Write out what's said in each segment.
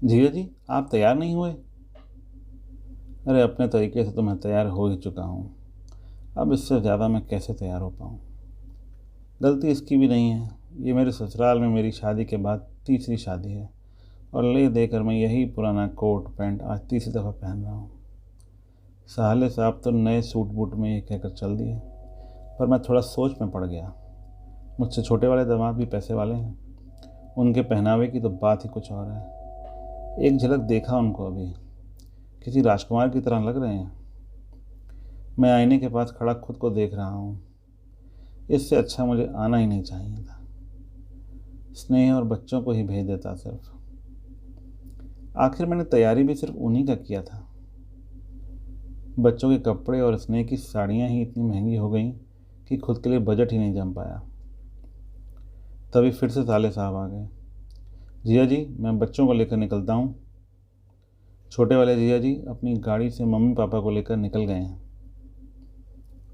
जीजा जी, आप तैयार नहीं हुए? अरे अपने तरीके से तो मैं तैयार हो ही चुका हूँ। अब इससे ज़्यादा मैं कैसे तैयार हो पाऊँ? गलती इसकी भी नहीं है। ये मेरे ससुराल में मेरी शादी के बाद तीसरी शादी है और ले देकर मैं यही पुराना कोट पैंट आज तीसरी दफ़ा पहन रहा हूँ। साले साहब तो नए सूट बूट में ये कहकर चल दिए, पर मैं थोड़ा सोच में पड़ गया। मुझसे छोटे वाले दामाद भी पैसे वाले हैं। उनके पहनावे की तो बात ही कुछ और है। एक झलक देखा उनको, अभी किसी राजकुमार की तरह लग रहे हैं। मैं आईने के पास खड़ा खुद को देख रहा हूँ। इससे अच्छा मुझे आना ही नहीं चाहिए था। स्नेह और बच्चों को ही भेज देता सिर्फ। आखिर मैंने तैयारी भी सिर्फ उन्हीं का किया था। बच्चों के कपड़े और स्नेह की साड़ियाँ ही इतनी महंगी हो गई कि खुद के लिए बजट ही नहीं जम पाया। तभी फिर से साले साहब आ गए। जिया जी, मैं बच्चों को लेकर निकलता हूँ। छोटे वाले जिया जी अपनी गाड़ी से मम्मी पापा को लेकर निकल गए हैं।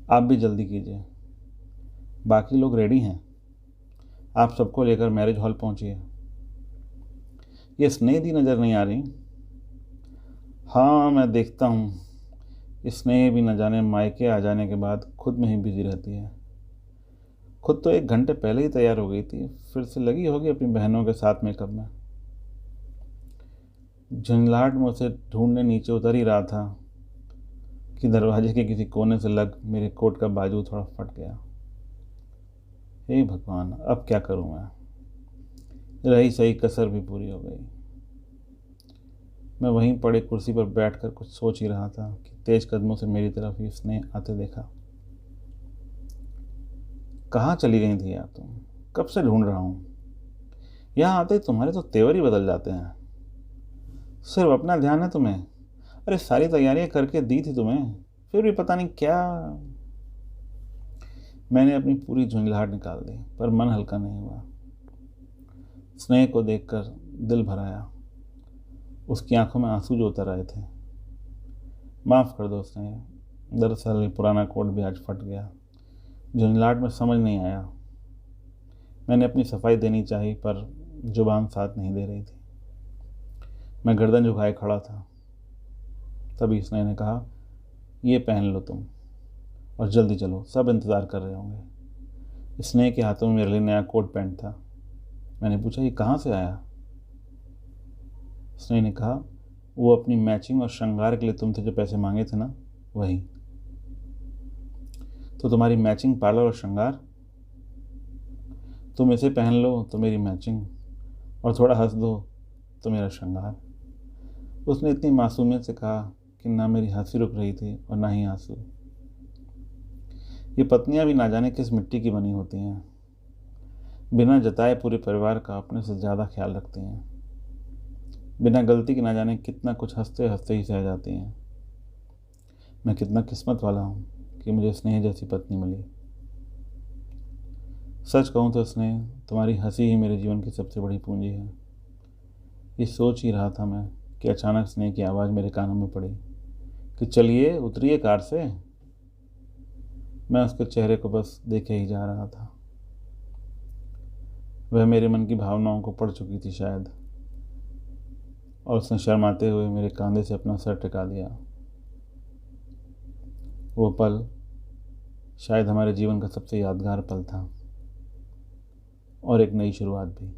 आप भी जल्दी कीजिए, बाकी लोग रेडी हैं। आप सबको लेकर मैरिज हॉल पहुंचिए। ये स्नेह दी नज़र नहीं आ रही। हाँ, मैं देखता हूँ। स्नेह भी न जाने मायके आ जाने के बाद खुद में ही बिजी रहती है। खुद तो 1 घंटे पहले ही तैयार हो गई थी, फिर से लगी होगी अपनी बहनों के साथ मेकअप में। झंझलाहट में उसे ढूंढने नीचे उतर ही रहा था कि दरवाजे के किसी कोने से लग मेरे कोट का बाजू थोड़ा फट गया। हे भगवान, अब क्या करूं मैं? रही सही कसर भी पूरी हो गई। मैं वहीं पड़े कुर्सी पर बैठकर कुछ सोच ही रहा था कि तेज कदमों से मेरी तरफ ही उसने आते देखा। कहाँ चली गई थी यार तुम? कब से ढूंढ रहा हूँ। यहाँ आते ही तुम्हारे तो तेवर ही बदल जाते हैं। सिर्फ अपना ध्यान है तुम्हें। अरे सारी तैयारियां करके दी थी तुम्हें, फिर भी पता नहीं क्या। मैंने अपनी पूरी झुंझलाहट निकाल दी, पर मन हल्का नहीं हुआ। स्नेह को देखकर दिल भर आया। उसकी आंखों में आंसू जो उतर आए थे। माफ़ कर दो स्नेह, दरअसल ये पुराना कोट भी आज फट गया। झुंझलाहट में समझ नहीं आया। मैंने अपनी सफाई देनी चाहिए, पर जुबान साथ नहीं दे रही थी। मैं गर्दन झुकाए खड़ा था। तभी स्नेह ने कहा, ये पहन लो तुम और जल्दी चलो, सब इंतज़ार कर रहे होंगे। स्नेह के हाथों में मेरे लिए नया कोट पैंट था। मैंने पूछा, ये कहाँ से आया? स्नेह ने कहा, वो अपनी मैचिंग और श्रृंगार के लिए तुमसे जो पैसे मांगे थे ना, वही। तो तुम्हारी मैचिंग पार्लर और श्रृंगार? तुम इसे पहन लो तो मेरी मैचिंग, और थोड़ा हंस दो तो मेरा श्रृंगार। उसने इतनी मासूमियत से कहा कि ना मेरी हंसी रुक रही थी और ना ही आंसू। ये पत्नियां भी ना जाने किस मिट्टी की बनी होती हैं। बिना जताए पूरे परिवार का अपने से ज़्यादा ख्याल रखती हैं। बिना गलती के ना जाने कितना कुछ हंसते हंसते ही सह जाती हैं। मैं कितना किस्मत वाला हूँ कि मुझे स्नेह जैसी पत्नी मिली। सच कहूँ तो स्नेह, तुम्हारी हंसी ही मेरे जीवन की सबसे बड़ी पूंजी है। ये सोच ही रहा था मैं कि अचानक स्नेह की आवाज़ मेरे कानों में पड़ी कि चलिए उतरिए कार से। मैं उसके चेहरे को बस देखे ही जा रहा था। वह मेरे मन की भावनाओं को पढ़ चुकी थी शायद, और उसने शर्माते हुए मेरे कंधे से अपना सर टिका दिया। वो पल शायद हमारे जीवन का सबसे यादगार पल था, और एक नई शुरुआत भी।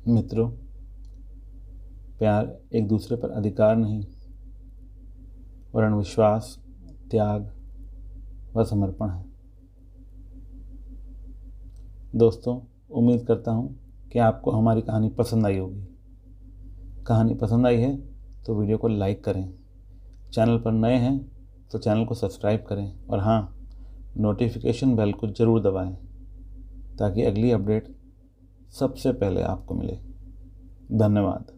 मित्रों, प्यार एक दूसरे पर अधिकार नहीं, वरन विश्वास, त्याग व समर्पण है। दोस्तों, उम्मीद करता हूँ कि आपको हमारी कहानी पसंद आई होगी। कहानी पसंद आई है तो वीडियो को लाइक करें। चैनल पर नए हैं तो चैनल को सब्सक्राइब करें, और हाँ, नोटिफिकेशन बेल को ज़रूर दबाएं ताकि अगली अपडेट सबसे पहले आपको मिले। धन्यवाद।